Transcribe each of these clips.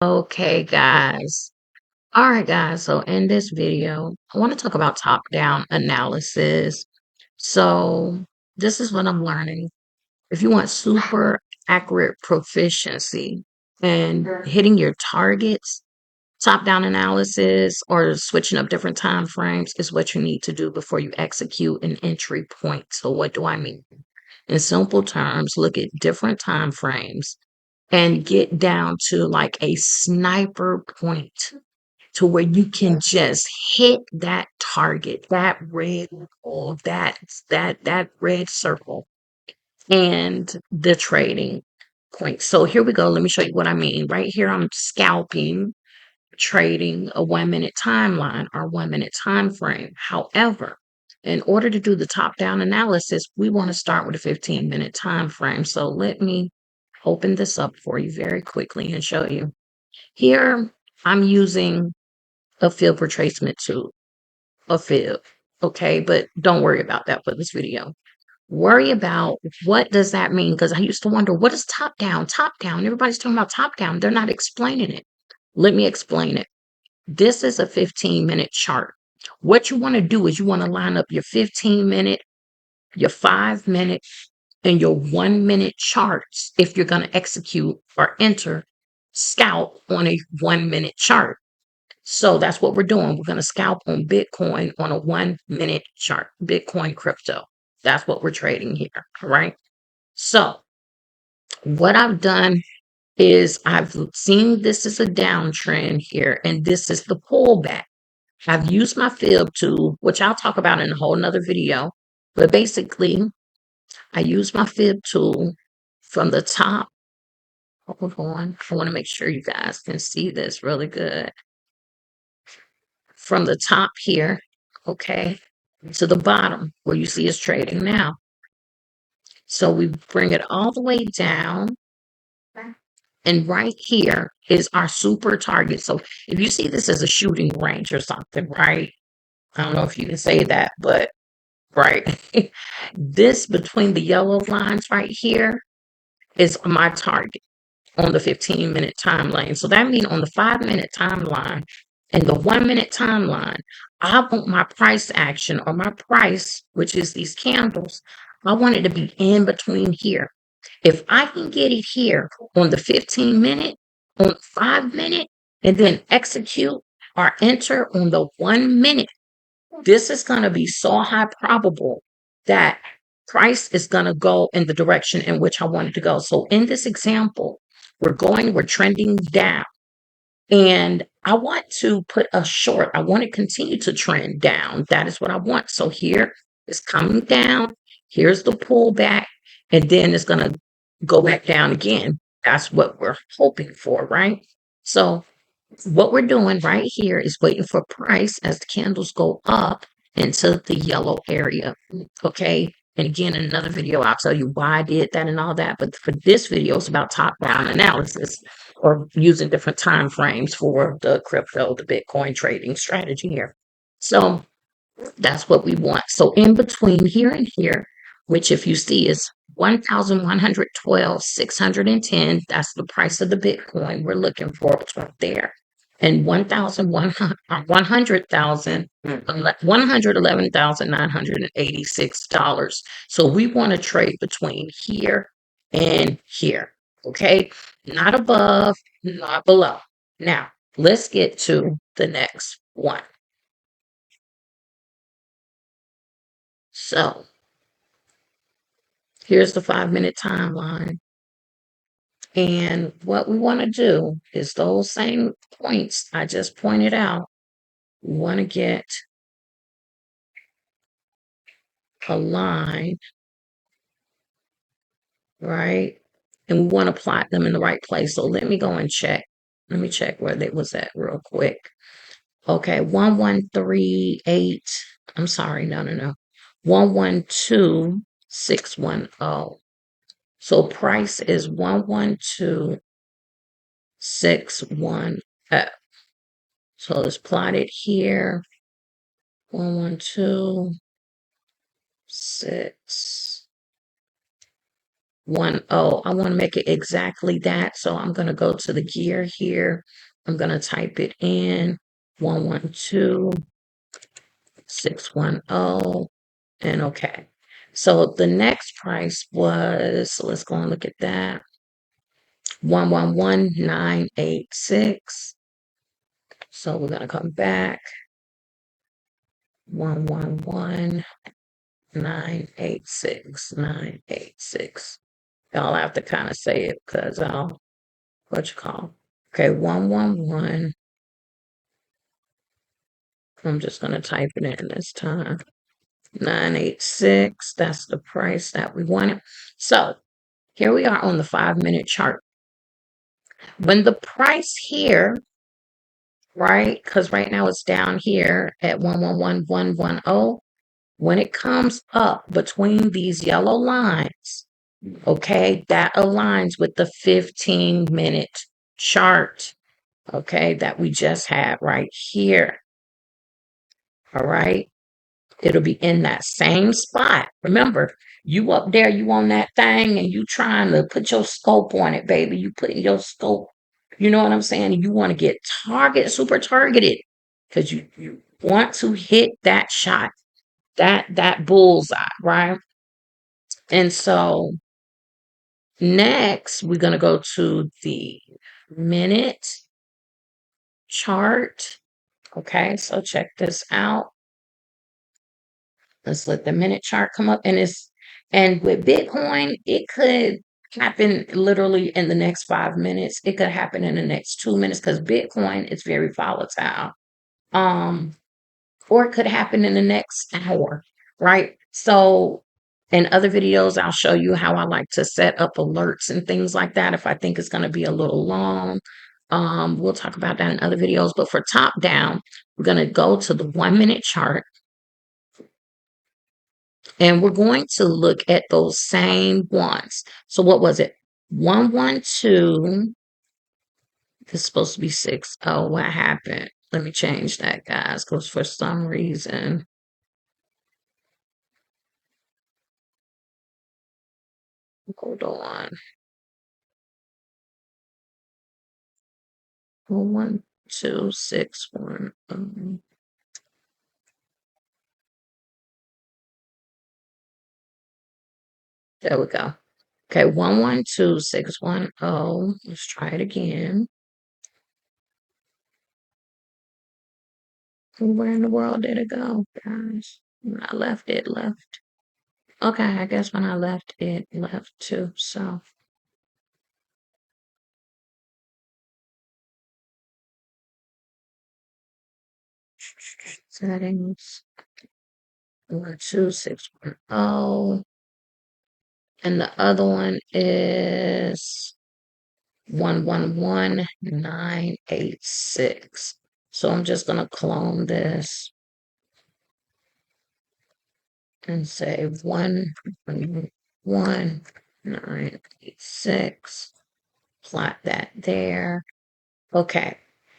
Okay, guys. All right, guys. So in this video, I want to talk about top-down analysis. So this is what I'm learning. If you want super accurate proficiency and hitting your targets, top-down analysis or switching up different time frames is what you need to do before you execute an entry point. So what do I mean? In simple terms, look at different time frames and get down to like a sniper point to where you can just hit that target, that red ball, that red circle, and the trading point. So here we go. Let me show you what I mean. Right here, I'm scalping, trading a 1 minute timeline or 1 minute time frame. However, in order to do the top-down analysis, we want to start with a 15-minute time frame. So let me open this up for you very quickly and show you. Here, I'm using a field retracement tool, a fib. Okay, but don't worry about that for this video. Worry about what does that mean? Because I used to wonder, what is top down? Top down. Everybody's talking about top down. They're not explaining it. Let me explain it. This is a 15-minute chart. What you want to do is you want to line up your 15-minute, your 5 minute, and your 1 minute charts if you're going to execute or enter scalp on a 1 minute chart. So that's what we're doing. We're going to scalp on Bitcoin on a 1 minute chart, Bitcoin crypto. That's what we're trading here. All right. So what I've done is I've seen this is a downtrend here, and this is the pullback. I've used my fib tool, which I'll talk about in a whole nother video. But basically, I use my fib tool from the top. Hold on. I want to make sure you guys can see this really good. From the top here, okay, to the bottom where you see it's trading now. So we bring it all the way down. And right here is our super target. So if you see this as a shooting range or something, right? I don't know if you can say that, but right. This between the yellow lines right here is my target on the 15-minute timeline. So that means on the 5 minute timeline and the 1 minute timeline, I want my price action or my price, which is these candles, I want it to be in between here. If I can get it here on the 15-minute, on the 5 minute, and then execute or enter on the 1 minute, this is going to be so high probable that price is going to go in the direction in which I want it to go. So in this example, we're trending down. And I want to put a short. I want to continue to trend down. That is what I want. So here it's coming down. Here's the pullback. And then it's going to go back down again. That's what we're hoping for, right? So what we're doing right here is waiting for price as the candles go up into the yellow area. Okay. And again, in another video, I'll tell you why I did that and all that. But for this video, it's about top-down analysis or using different time frames for the crypto, the Bitcoin trading strategy here. So that's what we want. So in between here and here, which if you see is 1,112,610, that's the price of the Bitcoin we're looking for. It's right there. And 111,986 dollars. So we want to trade between here and here. Okay. Not above, not below. Now let's get to the next one. So here's the 5 minute timeline. And what we want to do is those same points I just pointed out. We want to get a line, right? And we want to plot them in the right place. So let me go and check. Let me check where they was at real quick. Okay, 1138. I'm sorry, no. 112610. So price is 112610. So it's plotted here. 1126 I want to make it exactly that. So I'm going to go to the gear here. I'm going to type it in 112610 and okay. So the next price was, so let's go and look at that. 111986. So we're going to come back. 111986. Y'all have to kind of say it because what you call? Okay, 111. I'm just going to type it in this time. 986. That's the price that we wanted. So here we are on the 5-minute chart. When the price here, right? Because right now it's down here at 111110. When it comes up between these yellow lines, okay, that aligns with the 15-minute chart, okay, that we just had right here. All right. It'll be in that same spot. Remember, you up there, you on that thing, and you trying to put your scope on it, baby. You putting your scope, you know what I'm saying? You want to get super targeted because you want to hit that shot, that bullseye, right? And so next, we're gonna go to the minute chart. Okay, so check this out. Let's let the minute chart come up. And with Bitcoin, it could happen literally in the next 5 minutes. It could happen in the next 2 minutes because Bitcoin is very volatile. Um, or it could happen in the next hour, right? So in other videos, I'll show you how I like to set up alerts and things like that if I think it's going to be a little long. We'll talk about that in other videos. But for top down, we're going to go to the 1-minute chart. And we're going to look at those same ones. So what was it? 112. This is supposed to be 6. Oh, what happened? Let me change that, guys, because for some reason, hold on. 1261. There we go. Okay, 112610. Let's try it again. Where in the world did it go, guys? When I left, it left. Okay, I guess when I left, it left too. So settings 12610. And the other one is 111986. So I'm just gonna clone this and say 111986. Plot that there. Okay.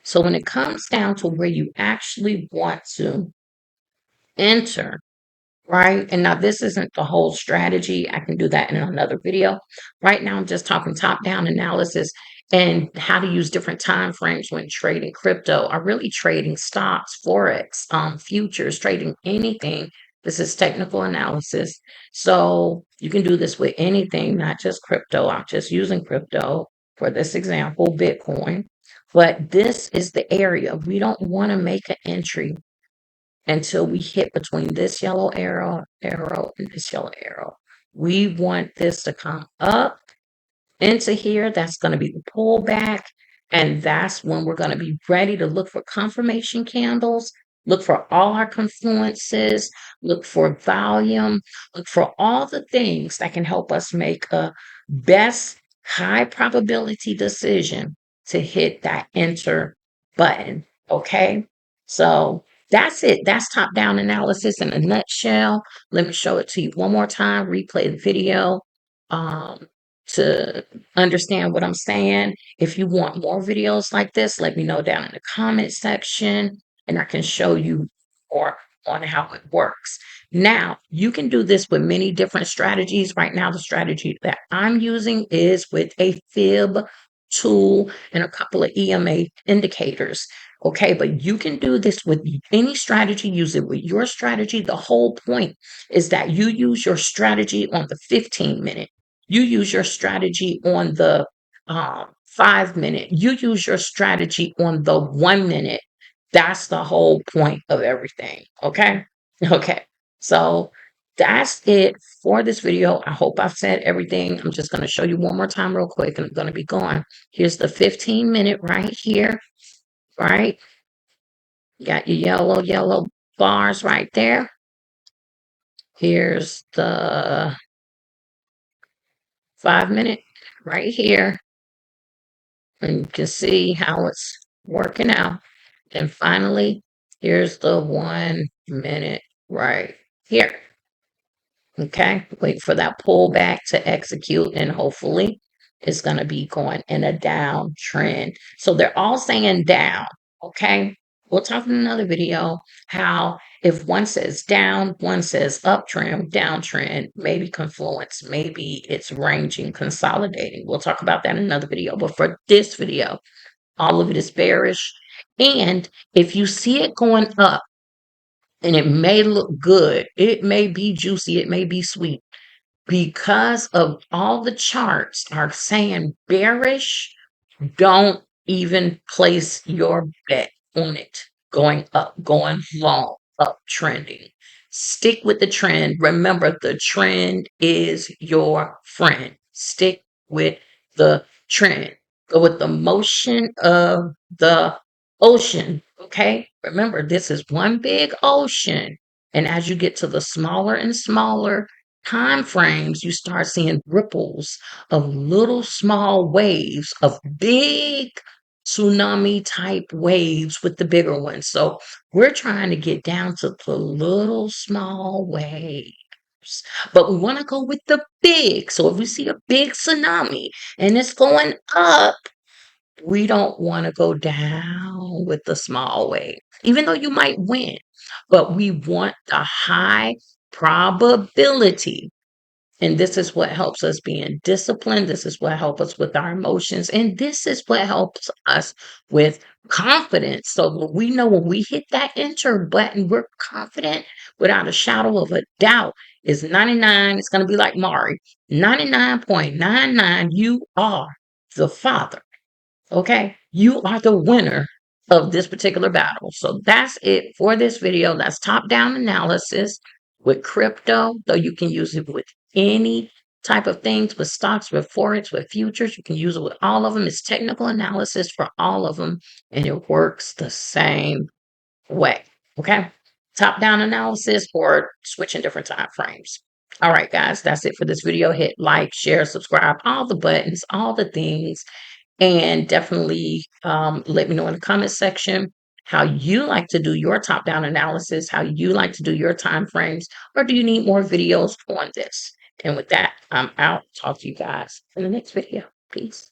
So when it comes down to where you actually want to enter, right? And now this isn't the whole strategy. I can do that in another video. Right now, I'm just talking top-down analysis and how to use different time frames when trading crypto or really trading stocks, forex, futures, trading anything. This is technical analysis. So you can do this with anything, not just crypto. I'm just using crypto for this example, Bitcoin. But this is the area we don't want to make an entry until we hit between this yellow arrow, and this yellow arrow. We want this to come up into here. That's going to be the pullback. And that's when we're going to be ready to look for confirmation candles, look for all our confluences, look for volume, look for all the things that can help us make a best high probability decision to hit that enter button. Okay. So that's it. That's top down analysis in a nutshell. Let me show it to you one more time, replay the video. To understand what I'm saying. If you want more videos like this, let me know down in the comment section and I can show you more. on how it works. Now, you can do this with many different strategies. Right now, the strategy that I'm using is with a fib tool and a couple of EMA indicators. Okay, but you can do this with any strategy. Use it with your strategy. The whole point is that you use your strategy on the 15-minute. You use your strategy on the 5 minute. You use your strategy on the 1 minute. That's the whole point of everything. Okay. Okay. So that's it for this video. I hope I've said everything. I'm just going to show you one more time real quick and I'm going to be going. Here's the 15-minute right here. Right. You got your yellow bars right there. Here's the 5 minute right here. And you can see how it's working out. And finally, here's the 1 minute right here. Okay, wait for that pullback to execute, and hopefully it's going to be going in a downtrend. So they're all saying down. Okay, we'll talk in another video how if one says down, one says uptrend, downtrend, maybe confluence, maybe it's ranging, consolidating. We'll talk about that in another video. But for this video, all of it is bearish. And if you see it going up, and it may look good, it may be juicy, it may be sweet, because of all the charts are saying bearish, don't even place your bet on it going up, going long, up trending. Stick with the trend. Remember, the trend is your friend. Stick with the trend. Go with the motion of the ocean. Okay. Remember, this is one big ocean. And as you get to the smaller and smaller time frames, you start seeing ripples of little small waves of big tsunami type waves with the bigger ones. So we're trying to get down to the little small waves. But we want to go with the big. So if we see a big tsunami and it's going up, we don't want to go down with the small wave, even though you might win. But we want the high probability, and this is what helps us being disciplined. This is what helps us with our emotions. And this is what helps us with confidence. So we know when we hit that enter button, we're confident without a shadow of a doubt. It's 99. It's going to be like Mari. 99.99. You are the father. Okay, you are the winner of this particular battle. So that's it for this video. That's top-down analysis with crypto, though you can use it with any type of things, with stocks, with forex, with futures. You can use it with all of them. It's technical analysis for all of them, and it works the same way. Okay, top-down analysis or switching different time frames. All right, guys, that's it for this video. Hit like, share, subscribe, all the buttons, all the things. And definitely let me know in the comment section how you like to do your top-down analysis, how you like to do your time frames, or do you need more videos on this? And with that, I'm out. Talk to you guys in the next video. Peace.